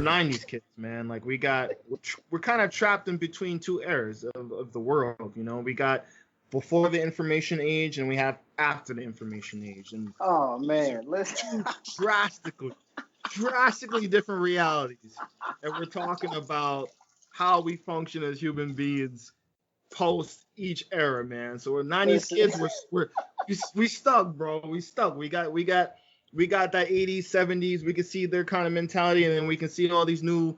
'90s kids, man. Like we're kind of trapped in between two eras of the world. You know, we got before the information age and we have after the information age, and Oh these are man, listen. two drastically different realities. And we're talking about how we function as human beings post each era, man. So we're '90s Listen. kids. We stuck, bro. We stuck. We got that '80s, '70s. We can see their kind of mentality, and then we can see all these new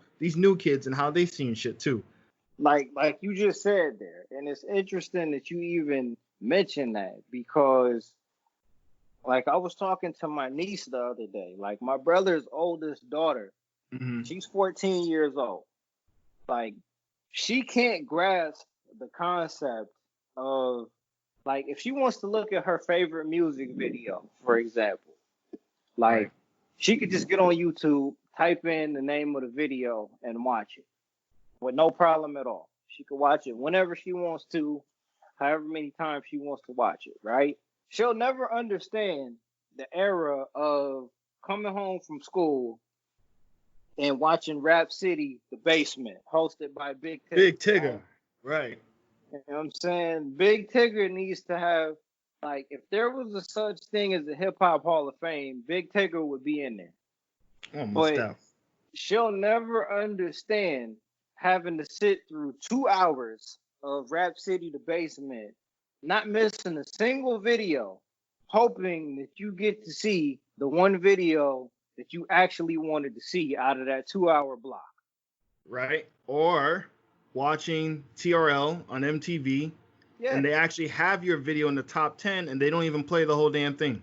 kids and how they seen shit too. Like you just said there, and it's interesting that you even mentioned that because like I was talking to my niece the other day, like my brother's oldest daughter, Mm-hmm. she's 14 years old. Like she can't grasp the concept of like if she wants to look at her favorite music video, for example, like Right. she could just get on YouTube, type in the name of the video, and watch it with no problem at all. She could watch it whenever she wants to, however many times she wants to watch it, right? She'll never understand the era of coming home from school and watching Rap City, The Basement, hosted by Big Tigger. Big Tigger. Right. You know what I'm saying? Big Tigger needs to have, like, if there was a such thing as a Hip Hop Hall of Fame, Big Tigger would be in there. Almost But down. she'll never understand having to sit through 2 hours of Rap City The Basement, not missing a single video, hoping that you get to see the one video that you actually wanted to see out of that 2 hour block. Right. Or watching TRL on MTV, Yeah. and they actually have your video in the top 10, and they don't even play the whole damn thing.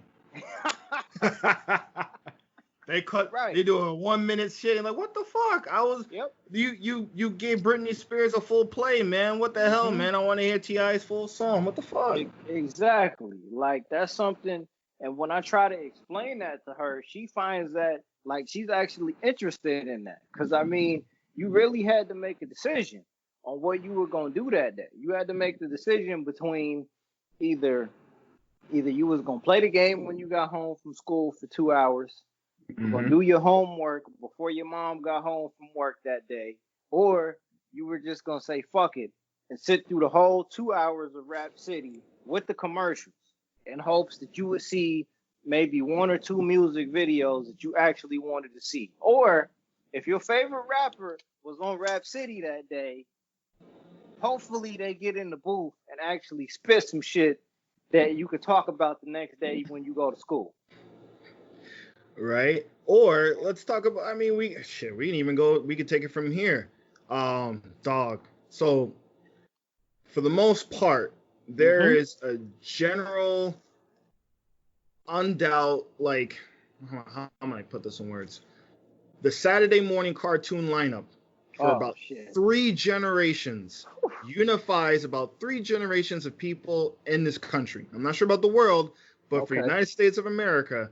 They cut. Right. They do a 1 minute shit and like, what the fuck? Yep. You gave Britney Spears a full play, man. What the hell, man? I want to hear T.I.'s full song. What the fuck? Exactly. Like that's something. And when I try to explain that to her, she finds that like she's actually interested in that. Because I mean, you really had to make a decision on what you were gonna do that day. You had to make the decision between either you was gonna play the game when you got home from school for 2 hours. You're gonna do your homework before your mom got home from work that day, or you were just gonna say fuck it and sit through the whole 2 hours of Rap City with the commercials in hopes that you would see maybe one or two music videos that you actually wanted to see. Or if your favorite rapper was on Rap City that day, hopefully they get in the booth and actually spit some shit that you could talk about the next day when you go to school. Right? Or let's talk about. I mean, we didn't even go. We could take it from here, dog. So, for the most part, there is a general, undoubt, like, how am I put this in words? The Saturday morning cartoon lineup for about 3 generations unifies about 3 generations of people in this country. I'm not sure about the world, but for the United States of America.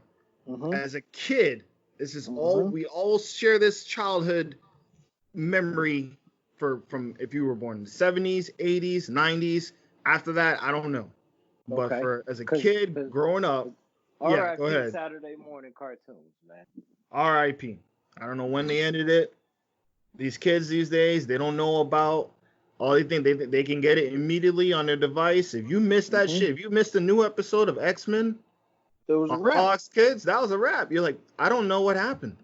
As a kid, this is all we all share this childhood memory from if you were born in the 70s, 80s, 90s. After that, I don't know. But for as a kid growing up, yeah, go ahead. Saturday morning cartoons, man. R.I.P. I don't know when they ended it. These kids these days, they don't know about. All they think they can get it immediately on their device. If you missed that shit, if you missed a new episode of X-Men, it was a wrap. Fox Kids, that was a wrap. You're like, I don't know what happened.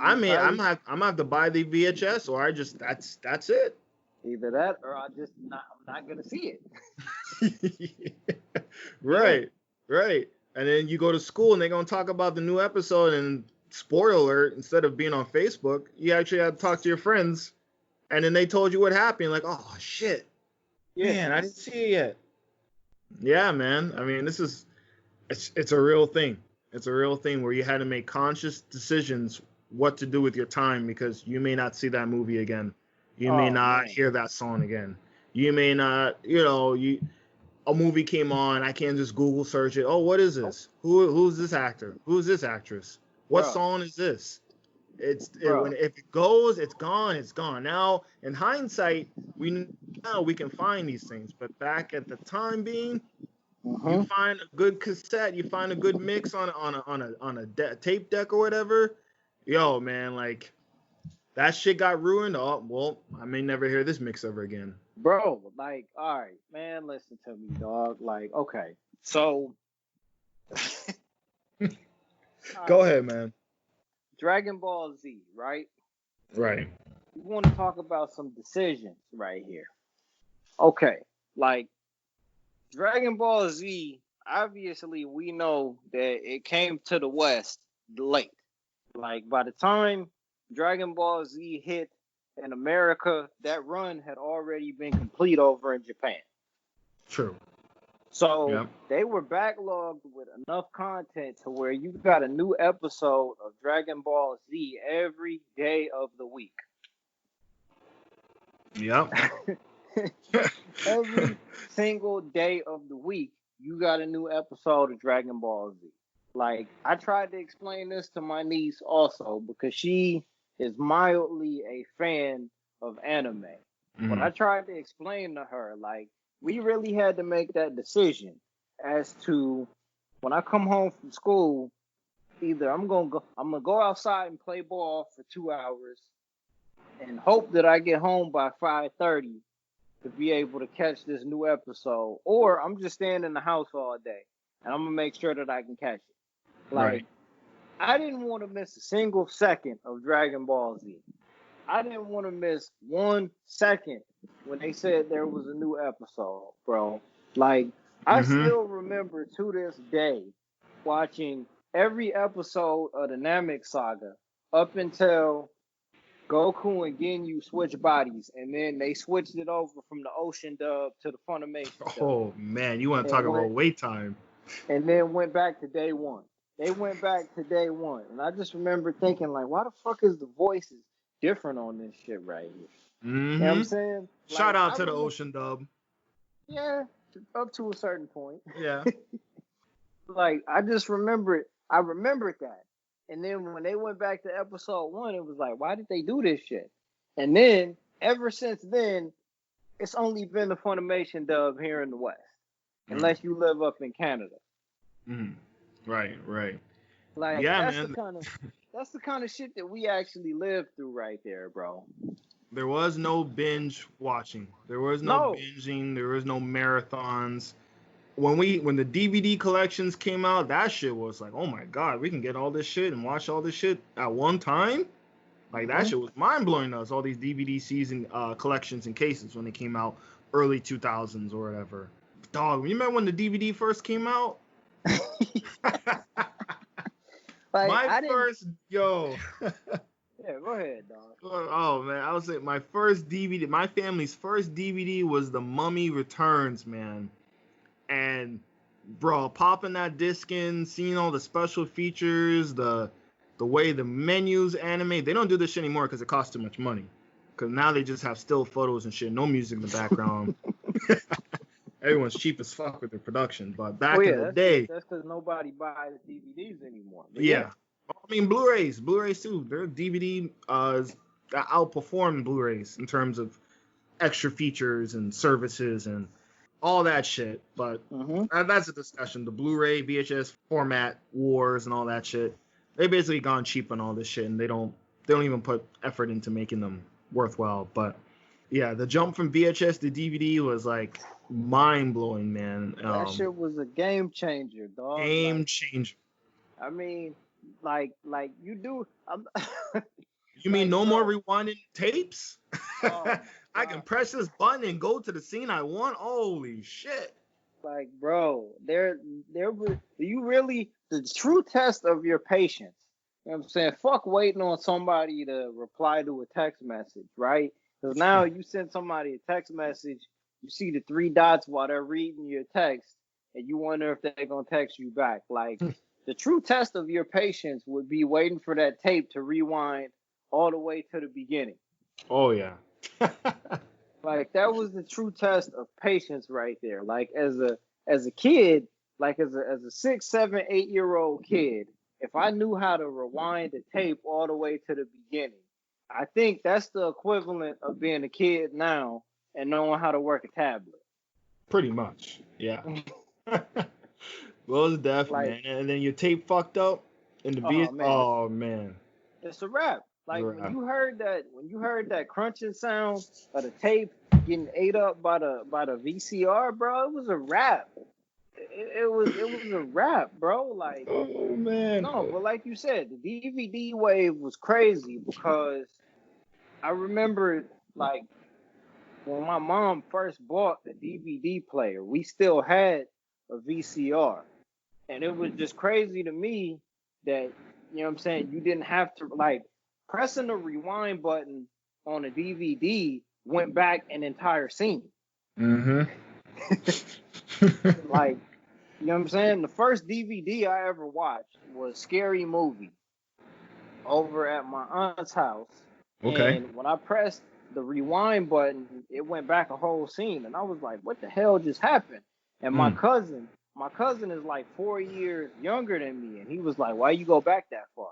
I'm gonna have to buy the VHS, or that's it. Either that, or I'm not gonna see it. Right. And then you go to school, and they're gonna talk about the new episode, and spoiler alert, instead of being on Facebook, you actually had to talk to your friends, and then they told you what happened. Like, oh shit, man, I didn't see it yet. Yeah, man. I mean, it's a real thing. It's a real thing where you had to make conscious decisions what to do with your time because you may not see that movie again. You may not hear that song again. You may not, a movie came on. I can't just Google search it. Oh, what is this? Who's this actor? Who's this actress? What song is this? If it goes, it's gone. It's gone. Now, in hindsight, we can find these things. But back at the time being, you find a good cassette, you find a good mix on a tape deck or whatever. Yo, man, like that shit got ruined. Oh, well, I may never hear this mix ever again. Bro, like, all right, man, listen to me, dog. Like, okay, so Go ahead, man. Dragon Ball Z, right? Right. We want to talk about some decisions right here. Okay, like Dragon Ball Z, obviously we know that it came to the West late. Like by the time Dragon Ball Z hit in America, that run had already been complete over in Japan. True. So Yep. they were backlogged with enough content to where you got a new episode of Dragon Ball Z every day of the week. Yep. Every single day of the week, you got a new episode of Dragon Ball Z. Like, I tried to explain this to my niece also because she is mildly a fan of anime. But I tried to explain to her, like, we really had to make that decision as to when I come home from school, either I'm gonna go outside and play ball for 2 hours and hope that I get home by 5:30 to be able to catch this new episode, or I'm just staying in the house all day and I'm gonna make sure that I can catch it. Like, Right. I didn't want to miss a single second of Dragon Ball Z. I didn't want to miss 1 second when they said there was a new episode, bro. Like, I still remember to this day watching every episode of the Namek saga up until Goku and Ginyu switched bodies, and then they switched it over from the Ocean dub to the Funimation dub. Oh man, you want to talk about wait time? And then went back to day one. They went back to day one, and I just remember thinking, like, why the fuck is the voices different on this shit right here? You know what I'm saying? Shout Like, out to the Ocean dub. Yeah, up to a certain point. Yeah. Like, I just remembered. I remembered that. And then when they went back to episode 1, it was like, why did they do this shit? And then, ever since then, it's only been the Funimation dub here in the West. Unless you live up in Canada. Right. Like, yeah, that's man. that's the kind of shit that we actually lived through right there, bro. There was no binge watching. There was no binging. There was no marathons. When the DVD collections came out, that shit was like, oh my god, we can get all this shit and watch all this shit at one time. Like that shit was mind blowing to us. All these DVD season collections and cases when they came out early 2000s or whatever. Dog, you remember when the DVD first came out? Like, yo. Yeah, go ahead, dog. Oh man, I was saying my first DVD, my family's first DVD was The Mummy Returns, man. And bro, popping that disc in, seeing all the special features, the way the menus animate, they don't do this shit anymore because it costs too much money. Because now they just have still photos and shit, no music in the background. Everyone's cheap as fuck with their production, but back in the day, that's because nobody buys DVDs anymore. But yeah. I mean, Blu-rays too. Their DVD outperformed Blu-rays in terms of extra features and services and all that shit. But that's a discussion. The Blu-ray, VHS format wars and all that shit. They basically gone cheap on all this shit, and they don't even put effort into making them worthwhile. But yeah, the jump from VHS to DVD was like mind blowing, man. That shit was a game changer, dog. Game changer. I mean, like you do. You mean no more rewinding tapes? I can press this button and go to the scene I want. Holy shit! Like, bro, there were you really the true test of your patience. You know what I'm saying? Fuck waiting on somebody to reply to a text message, right? Because now you send somebody a text message, you see the 3 dots while they're reading your text, and you wonder if they're gonna text you back. Like, the true test of your patience would be waiting for that tape to rewind all the way to the beginning. Oh yeah. Like, that was the true test of patience right there. Like, as a kid, like as a 6, 7, 8-year-old kid, if I knew how to rewind the tape all the way to the beginning, I think that's the equivalent of being a kid now and knowing how to work a tablet. Pretty much, yeah. Well, it's deaf, man. And then your tape fucked up, and the man. oh man, it's a wrap. Like Right. when you heard that crunching sound of the tape getting ate up by the VCR, bro, it was a wrap. It was a wrap, bro. Like Oh man. no, but like you said, the DVD wave was crazy because I remember like when my mom first bought the DVD player, we still had a VCR. And it was just crazy to me that, you know what I'm saying, you didn't have to, like, pressing the rewind button on a DVD went back an entire scene. Mm-hmm. Like, you know what I'm saying? The first DVD I ever watched was Scary Movie over at my aunt's house. Okay. And when I pressed the rewind button, it went back a whole scene. And I was like, what the hell just happened? And my cousin is like 4 years younger than me. And he was like, why you go back that far?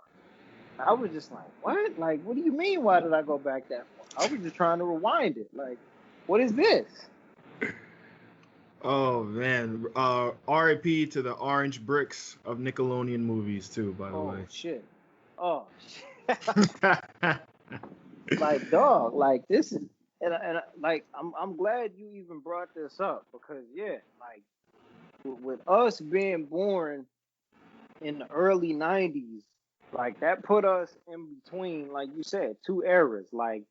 I was just like, what? Like, what do you mean, why did I go back that far? I was just trying to rewind it. Like, what is this? Oh man. R.I.P. to the orange bricks of Nickelodeon movies too, by the way. Shit. Oh, shit. Like, dog, like, this is, and like, I'm glad you even brought this up because, yeah, like, with us being born in the early 90s, like that put us in between, like you said, two eras. Like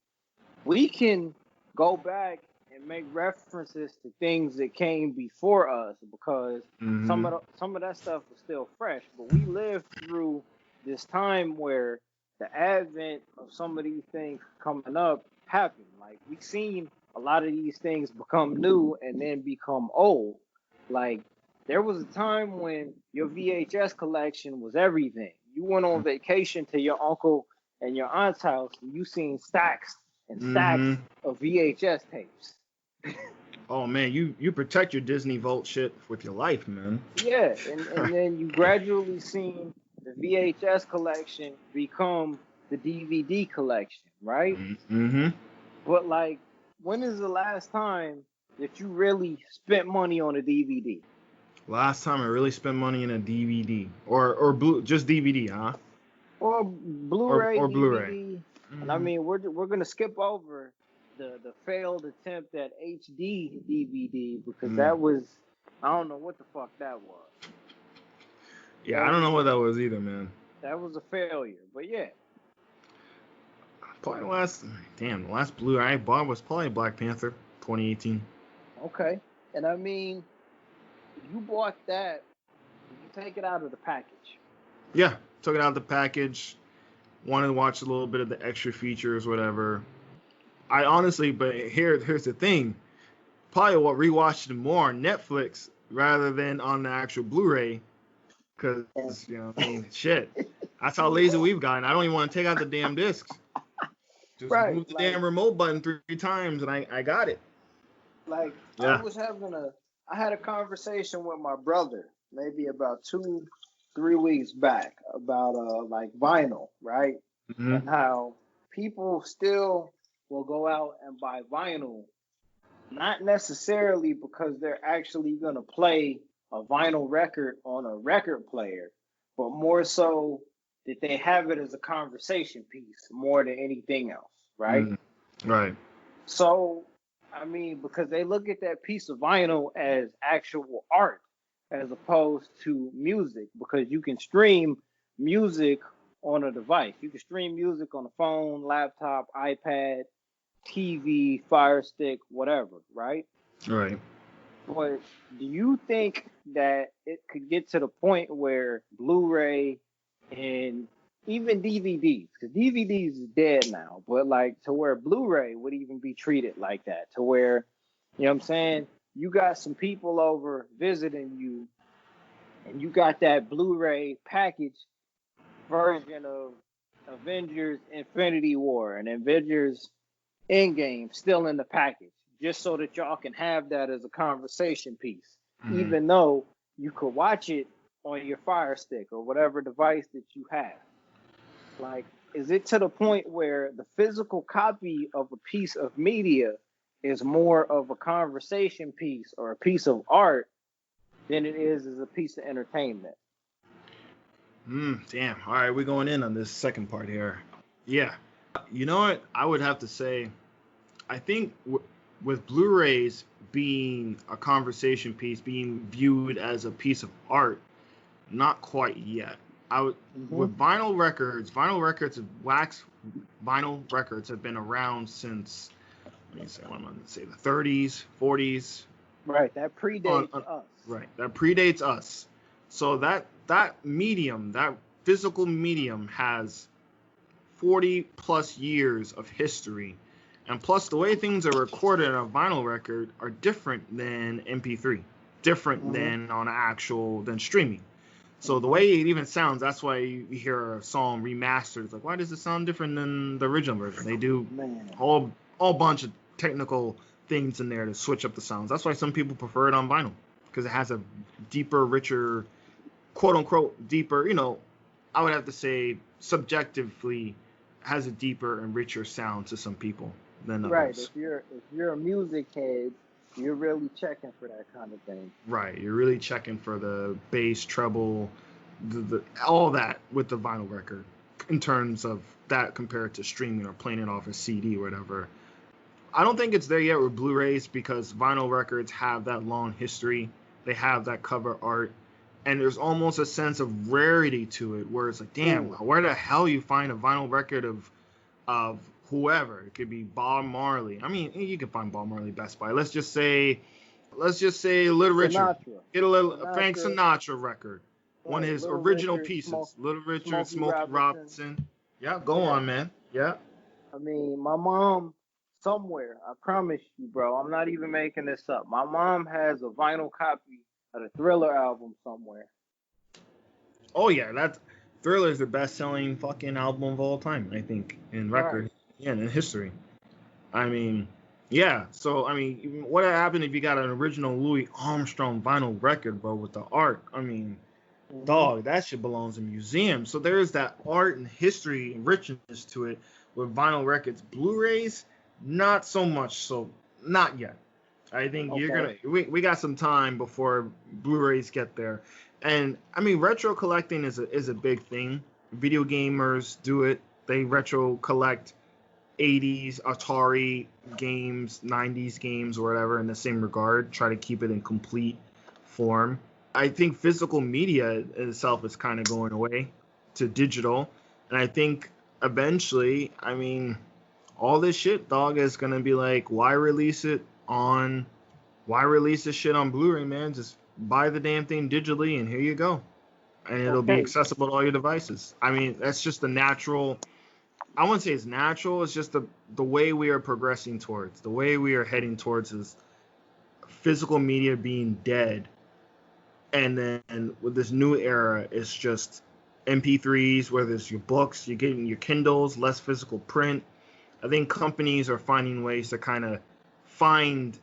we can go back and make references to things that came before us because some of that stuff was still fresh. But we lived through this time where the advent of some of these things coming up happened. Like we've seen a lot of these things become new and then become old. Like there was a time when your VHS collection was everything. You went on vacation to your uncle and your aunt's house, and you seen stacks and stacks of VHS tapes. Oh man, you protect your Disney Vault shit with your life, man. Yeah, and then you gradually seen the VHS collection become the DVD collection, right? Mm-hmm. But like, when is the last time that you really spent money on a DVD? Last time I really spent money in a DVD or just DVD, huh? Or Blu-ray, Or Blu-ray. DVD, and I mean we're gonna skip over the failed attempt at HD DVD because that was I don't know what the fuck that was. Yeah, I don't know what that was either, man. That was a failure, but yeah. Probably the last Blu-ray I bought was probably Black Panther 2018. Okay, and I mean, you bought that. You take it out of the package. Yeah, took it out of the package. Wanted to watch a little bit of the extra features, whatever. I honestly, but here's the thing. Probably will rewatch it more on Netflix rather than on the actual Blu-ray. Because, I mean, shit. That's how lazy we've gotten. I don't even want to take out the damn discs. Just move the damn remote button 3 times and I got it. Like, yeah. I had a conversation with my brother maybe about 2-3 weeks back about like vinyl, right? And how people still will go out and buy vinyl, not necessarily because they're actually going to play a vinyl record on a record player, but more so that they have it as a conversation piece more than anything else, right? Right. So, I mean, because they look at that piece of vinyl as actual art as opposed to music, because you can stream music on a device. You can stream music on a phone, laptop, iPad, TV, Fire Stick, whatever, right? Right. But do you think that it could get to the point where Blu-ray and even DVDs, because DVDs is dead now, but like to where Blu-ray would even be treated like that, to where, you know what I'm saying, you got some people over visiting you and you got that Blu-ray package version of Avengers Infinity War and Avengers Endgame still in the package, just so that y'all can have that as a conversation piece, even though you could watch it on your Fire Stick or whatever device that you have. Like, is it to the point where the physical copy of a piece of media is more of a conversation piece or a piece of art than it is as a piece of entertainment? Damn. All right, we're going in on this second part here. Yeah. You know what? I would have to say, I think with Blu-rays being a conversation piece, being viewed as a piece of art, not quite yet. I would Hmm. with wax vinyl records have been around since, let me say, what am I going to say, the 30s, 40s, Right, that on, predates on us. right, that predates us. So that medium, that physical medium, has 40 plus years of history. And plus, the way things are recorded on a vinyl record are different than MP3, different Hmm. than streaming. So the Hmm. way it even sounds, that's why you hear a song remastered. It's like, why does it sound different than the original version? They do Man. all bunch of technical things in there to switch up the sounds. That's why some people prefer it on vinyl, because it has a deeper, richer, quote unquote deeper. I would have to say subjectively has a deeper and richer sound to some people than Right. others. If you're a music head, you're really checking for that kind of thing. Right, you're really checking for the bass, treble, all that with the vinyl record in terms of that compared to streaming or playing it off a CD or whatever. I don't think it's there yet with Blu-rays because vinyl records have that long history. They have that cover art, and there's almost a sense of rarity to it, where it's like, damn, Mm. where the hell you find a vinyl record of whoever? It could be Bob Marley. I mean, you can find Bob Marley Best Buy. Let's just say Little Richard. Sinatra. Get a Frank Sinatra. Sinatra record. One of Right. his Little original Richard, pieces. Little Richard, Smokey Smokey Robinson. Robinson. Yeah, go Yeah. on, man. Yeah. I mean, my mom somewhere, I promise you, bro, I'm not even making this up. My mom has a vinyl copy of the Thriller album somewhere. Oh yeah, that Thriller is the best-selling fucking album of all time, I think, in Right. record, yeah, in history. I mean, yeah. So I mean, what happened if you got an original Louis Armstrong vinyl record, bro, with the art? I mean, Hmm. dog, that shit belongs in museums. So there is that art and history and richness to it with vinyl records. Blu-rays, not so much. So not yet. I think you're Okay. gonna we got some time before Blu-rays get there. And I mean, retro collecting is a big thing. Video gamers do it. They retro collect 80s Atari games, 90s games, or whatever in the same regard. Try to keep it in complete form. I think physical media itself is kind of going away to digital, and I think eventually, I mean, all this shit, dog, is gonna be like, why release this shit on Blu-ray, man? Just buy the damn thing digitally, and here you go, and it'll be Okay. accessible to all your devices. I mean, that's just the natural. I wouldn't say it's natural. It's just the way we are progressing towards, the way we are heading towards is physical media being dead, and then with this new era, it's just MP3s, whether it's your books, you're getting your Kindles, less physical print. I think companies are finding ways to kind of find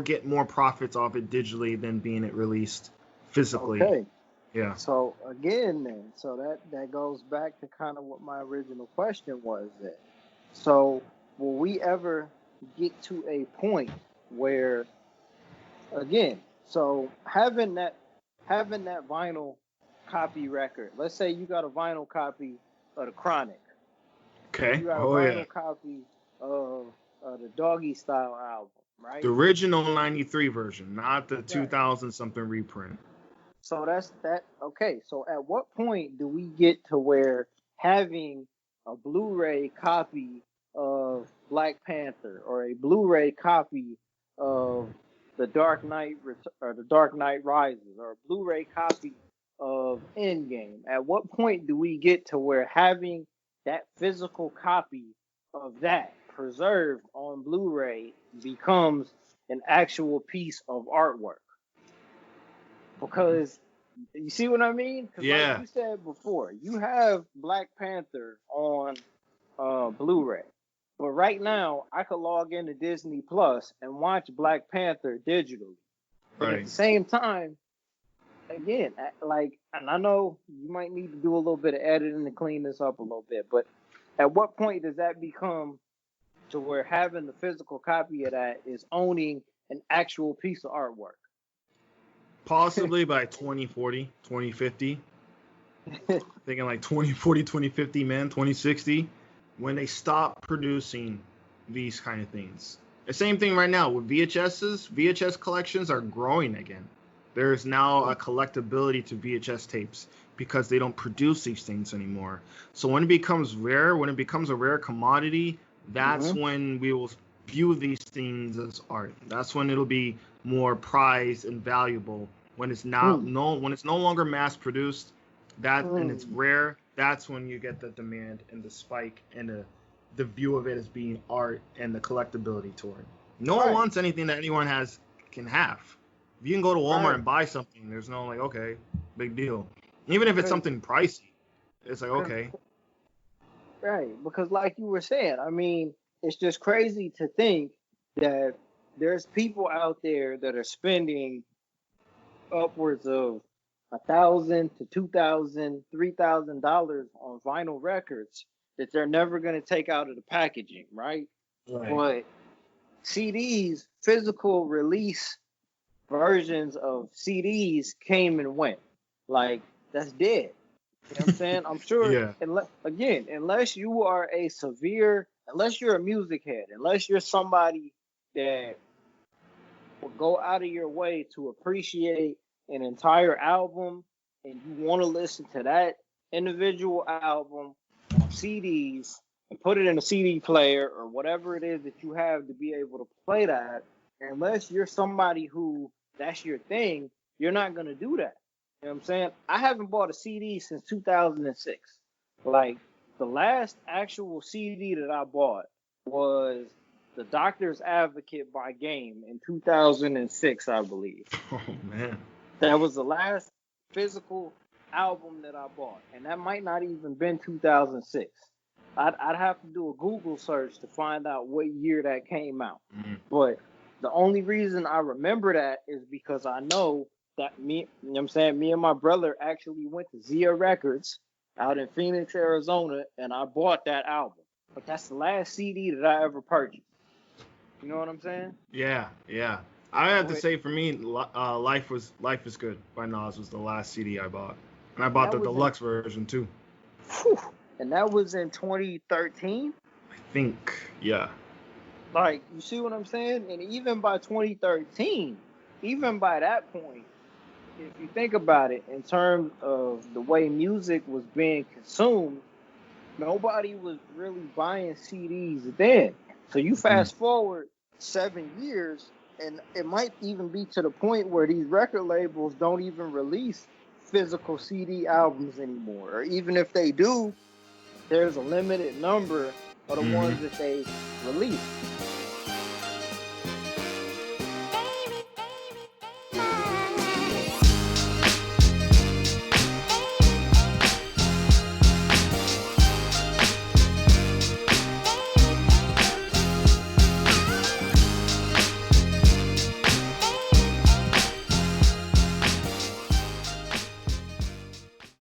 get more profits off it digitally than being it released physically. Okay. Yeah. So again, then, so that goes back to kind of what my original question was. Then, so will we ever get to a point where, again, so having that vinyl copy record. Let's say you got a vinyl copy of the Chronic, or Okay. you got a Oh yeah. vinyl copy of the Doggy Style album, The right? original '93 version, not the Right. 2000 something reprint. So that's that. Okay. So at what point do we get to where having a Blu-ray copy of Black Panther or a Blu-ray copy of the Dark Knight Rises or a Blu-ray copy of Endgame? At what point do we get to where having that physical copy of that preserved on Blu-ray becomes an actual piece of artwork? Because you see what I mean? Because like Yeah. you said before, you have Black Panther on Blu-ray, but right now I could log into Disney Plus and watch Black Panther digitally. But at Right. the same time, again, like, and I know you might need to do a little bit of editing to clean this up a little bit, but at what point does that become to where having the physical copy of that is owning an actual piece of artwork? Possibly by 2040, 2050. Thinking like 2040, 2050, man, 2060. when they stop producing these kind of things. The same thing right now with VHSs. VHS collections are growing again. There is now a collectability to VHS tapes because they don't produce these things anymore. So when it becomes rare, when it becomes a rare commodity, that's when we will view these things as art. That's when it'll be more prized and valuable. When it's when it's no longer mass produced, and it's rare, that's when you get the demand and the spike and the view of it as being art and the collectability toward it. No one wants anything that anyone can have. If you can go to Walmart and buy something, there's no like, okay, big deal. Even if it's something pricey, it's like, okay. Right, because like you were saying, I mean, it's just crazy to think that there's people out there that are spending upwards of $1,000 to $2,000, $3,000 on vinyl records that they're never going to take out of the packaging, right? But CDs, physical release versions of CDs came and went. Like, that's dead. You know what I'm saying? I'm sure, unless you are unless you're a music head, unless you're somebody that will go out of your way to appreciate an entire album and you want to listen to that individual album on CDs and put it in a CD player or whatever it is that you have to be able to play that, unless you're somebody who that's your thing, you're not going to do that. You know what I'm saying? I haven't bought a CD since 2006. Like, the last actual CD that I bought was The Doctor's Advocate by Game in 2006, I believe. Oh, man. That was the last physical album that I bought. And that might not even been 2006. I'd have to do a Google search to find out what year that came out. But the only reason I remember that is because I know that me and my brother actually went to Zia Records out in Phoenix, Arizona, and I bought that album. But that's the last CD that I ever purchased. You know what I'm saying? Yeah. I have to say, for me, Life is Good by Nas was the last CD I bought. And I bought the deluxe version, too. Whew, and that was in 2013? I think, yeah. Like, you see what I'm saying? And even by 2013, even by that point, if you think about it in terms of the way music was being consumed, nobody was really buying CDs then. So you fast forward 7 years, and it might even be to the point where these record labels don't even release physical CD albums anymore. Or even if they do, there's a limited number of the ones that they release.